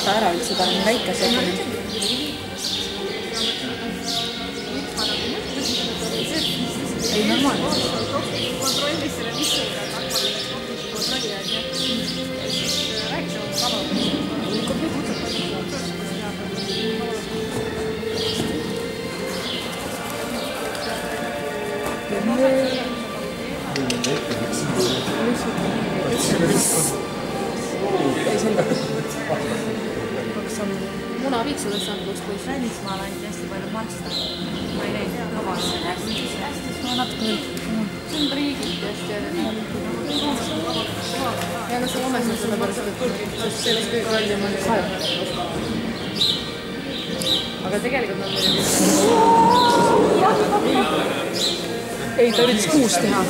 võta ära üldse, ta on väike segune. Ei, normaalne. Kontrolli selle vissuriga, et hakkavad kontrolli ja siis rääkis oma kava. Munaviiksu võiks saanud koos poiss. Välismaal ainult hästi palju marsta. Ma ei näinud kavasse hästi. Ma natuke nüüd. See on riigiti hästi ja no see omes on seda pärast, et sellest kõige kallim on saja. Aga tegelikult on meil... Ei, ta üritas 6 teha.